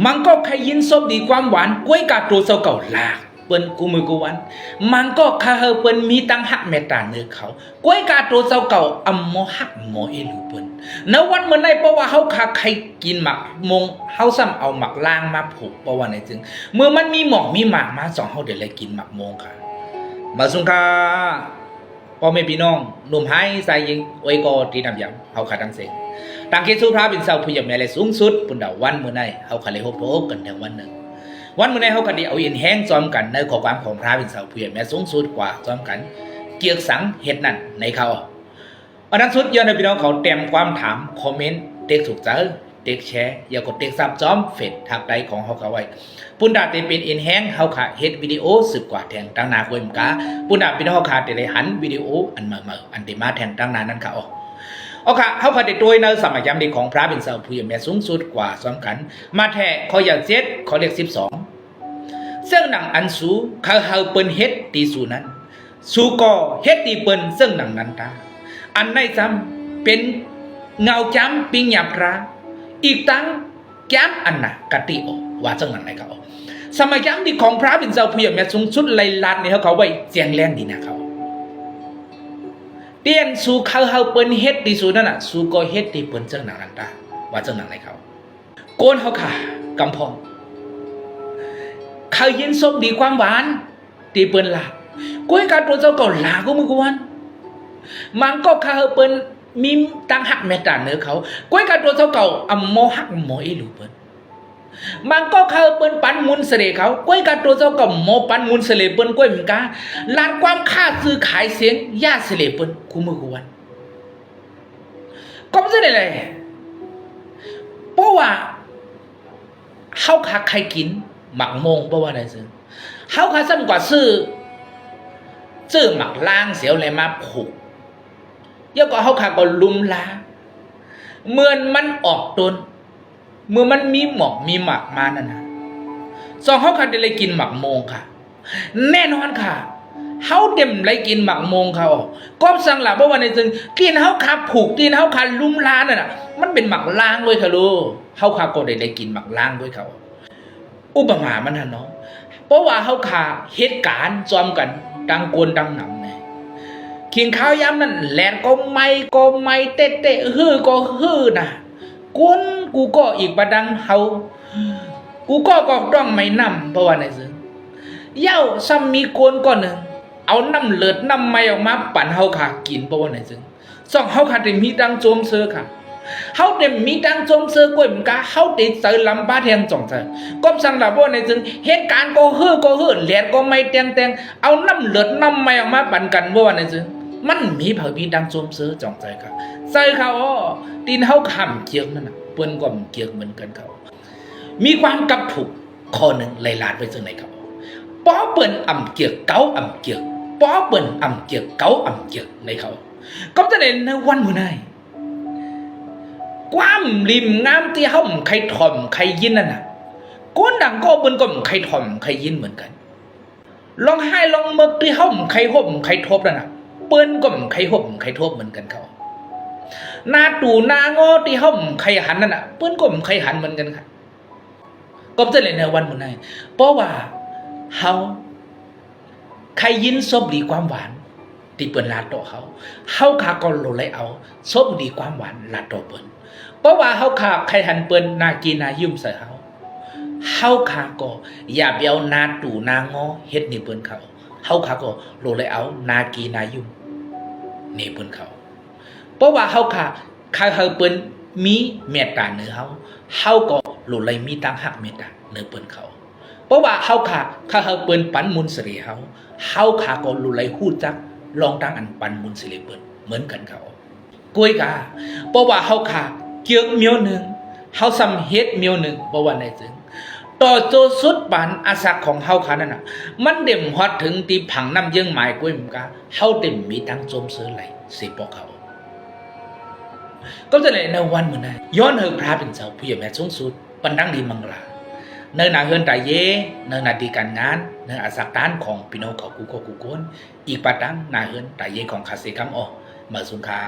มันก็ใครยินซบดีความหวานกล้วยกาโตรเซาเก่าลากเปิ้นกูมือกูวันมันก็คาเฮเปิ้นมีตังหักเมตตาเนื้อเขากล้วยกาโตรเซาเก่าอำโมหักโมเอลูเปิ้นณวันเมื่อไหร่เพราะว่าเฮาคาใครกินหมักมงเฮาซ้ำเอาหมักล่างมาผูกเพราะว่าไหนจึงเมื่อมันมีหมอกมีหมากมาสองเฮาเดี๋ยวเลยกินหมักมงค่ะมาสุงคาพ่อแม่พี่น้องหนุ่มให้ใส่ยิงไว้ก็ตีน้ำยำเฮาขาดังเสียงต่างเกสุพระเป็นเสาผู้ใหญ่แม่เลยสูงสุดปุ่นดาววันเมื่อไหร่เฮาขาเลยโฮโปกันทั้งวันหนึ่งวันเมื่อไหร่เฮาก็ได้เอาอินแห้งซ้อมกันในข้อความของพระเป็นเสาผู้ใหญ่แม่สูงสุดกว่าซ้อมกันเกียกสังเฮ็ดนั่นในเขาอันนั้นสุดยอดในพี่น้องเขาเต็มความถามคอมเมนต์เด็กถูกใจเด็กแชร์อย่ากดเด็กซับซ้อมเฟซทักใดของเฮาเขาไว้ปุ่นดาเตเป็นอินแห้งเฮาขาเฮ็ดวิดีโอสืบกว่าแทงตั้งนาควยมกาปุ่นดาพี่น้องเฮาขาแต่ได้หันวิดีโออันมาอันที่มาแทงตั้งนานั้นค่ะโอเคเขาพาได้ด้วยในสมัยยามดีของพระเป็นเสาผู้ใหญ่แม่สูงสุดกว่าซ้อมกันมาแท้เขาอยากเจ็ดเขาเรียก12ซึ่งหนังอันสูเขาเฮาเปิ้นเฮ็ดตีสูนั้นสูก็เฮ็ดตีเปิ้นซึ่งหนังนั้นตาอันในจำเป็นเงาจำปิงหยาบพระอีกตั้งแก้มอันน่ะกะติโอว่าซึ่งหนังไหนเขาสมัยยามดีของพระเป็นเสาผู้ใหญ่แม่สูงสุดไล่ลาดนี่เขาไว้เจียงแรงดีนะเขาเตียนสู่เขาเฮาเปิ้นเฮ็ดที่สู่นั่นน่ะสู่ก็เฮ็ดที่เปิ้นจังหนังนั้นตาว่าจังหนังไหนเขาโกนเฮาค่ะกำพองเขายินซบดีความหวานที่เปิ้นลากล้วยกาตัวเจ้าก็ลาก็มือกวนมันก็เขาเฮาเปิ้นมีตังหักเมตตาเนื้อเขากล้วยกาตัวเจ้าเก่าอำโมหักโมเอลูเปิ้นมันก็เขาเปิ้นปันมุนเสลเขากล้วยกาตัวเจ้าก็โมปันมุนเสลเปิ้นกล้วยเหมือนกันลานความค่าซื้อขายเสียงย่าเสลเปิ้นคู่มือกวนก็ไม่ใช่อะไรเพราะว่าเฮาขาใครกินหมักมงเพราะว่าอะไรซึ่งเฮาขาซ้ำกว่าซื้อหมักล่างเสียวอะไรมาผูกเยอะกว่าเฮาขาก็ลุมลาเมื่อมันออกตนเมื่อมันมีหมอกมีหมักมานั่นนะสองเฮาขาได้เลยกินหมักมงค่ะแน่นอนค่ะเฮาเต็มเลยกินหมักมงเขาก็สั่งหลับว่าวันนี้จึงกินเฮาขาผูกกินเฮาขาลุมลานั่นน่ะมันเป็นหมักล่างด้วยค่ะลูกเฮาขาก็ได้เลยกินหมักล่างด้วยเขาอุปมามันฮะเนาะเพราะว่าเฮาขาเหตุการณ์ซ้อมกันดังกวนดังหนำไงกินข้าวยามนั่นแลนก็ไม่เตะฮือก็ฮือนะกวนกูก็อีกประดังเฮากูก็ต้องไม่นำเพราะว่าไหนซึ่งเย้าซ้ำมีกวนก่อนหนึ่งเอาน้ำเลือดน้ำไม่ออกมาปั่นเฮาขากินเพราะว่าไหนซึ่งสองเฮาขาได้มีดังโจมเสือค่ะเฮาได้มีดังโจมเสือกล้วยมันกะเฮาได้เจอลำบาแทงจ่องใจก็สั่งหลับว่าไหนซึ่งเหตุการณ์ก็ฮือแหลนก็ไม่แตงเอาน้ำเลือดน้ำไม่ออกมาปั่นกันเพราะว่าไหนซึ่งมันมีเผยมีดังโจมเสือจ่องใจค่ะใส่เขาตีนเฮาขำเกียงนั่นน่ะเปิ้นก็เกียงเหมือนกันเขามีความกับถูกข้อหนึ่งเลยลาดไปซึ่งไหนเขาป้อเปิ้นอ่ำเกียกเก้าอ่ำเกียกป้อเปิ้นอ่ำเกียกเก้าอ่ำเกียกในเขาก็จะเห็นในวันมื้อไหนความริมงามที่เฮาใครถ่อมใครยินนั่นน่ะก้นดังก็เปิ้นก็ใครถ่อมใครยินเหมือนกันลองให้ลองมึกที่เฮาใครห่มใครทบนั่นน่ะเปิ้นก็ใครห่มใครทบเหมือนกันเขาหน้าตู่หน้างอที่เฮาใครหันนั่นน่ะเปิ้นก็ใครหันเหมือนกันค่ะก็จะเห็นในวันมื้อไหนเพราะว่าเฮาใครยินซบดีความหวานที่เปิ้นลาดต่อเฮาขาก็โลเลยเอาซบดีความหวานลาดต่อเปิ้นเพราะว่าเฮาขาใครหันเปิ้นนากีนายุ่มใส่เฮาขาก็อย่าไปเอาหน้าตู่หน้างอเฮ็ดนี่เปิ้นเขาเฮาขาก็โลเลยเอานากีนายุ่มนี่เปิ้นเขาเพราะว่าเฮาขาเปิ้นมีเมตตาเนื้อเฮาก็โลเลยมีตั้งหักเมตตาเนื้อเปิ้นเขาเพราะว่าเฮาขาเปิ้นปันมุนสิริเฮาขาก็รู้เลยฮู้จักลองตั้งอันปันมุนสิริเปิ้นเหมือนกันเขากล้วยกาเพราะว่าเฮาขาเกี่ยวเมียวนึงเฮาซ้ำเฮ็ดเมียวนึงเพราะว่าในจึงต่อโจสุดปานอาศักของเฮาขานั่นน่ะมันเด่มฮอดถึงตีผังน้ำเยื่องหมายกล้วยมกาเฮาเต็มมีตั้งโจมเสือไหลสิปอกเขาก็จะเลยในวันมื้อนั้นย้อนเฮาพระเป็นเจ้าผู้ใหญ่แม่สูงสุดปันดังดีมังลาเนื้อหนาเฮือนตายเยเนื้อหนาดีการงานเนื้ออาศักตานของพี่น้องเขากูโกกูโกนอีกปะตังหนาเฮือนตายเยของคาเซคัมอมาสุงคา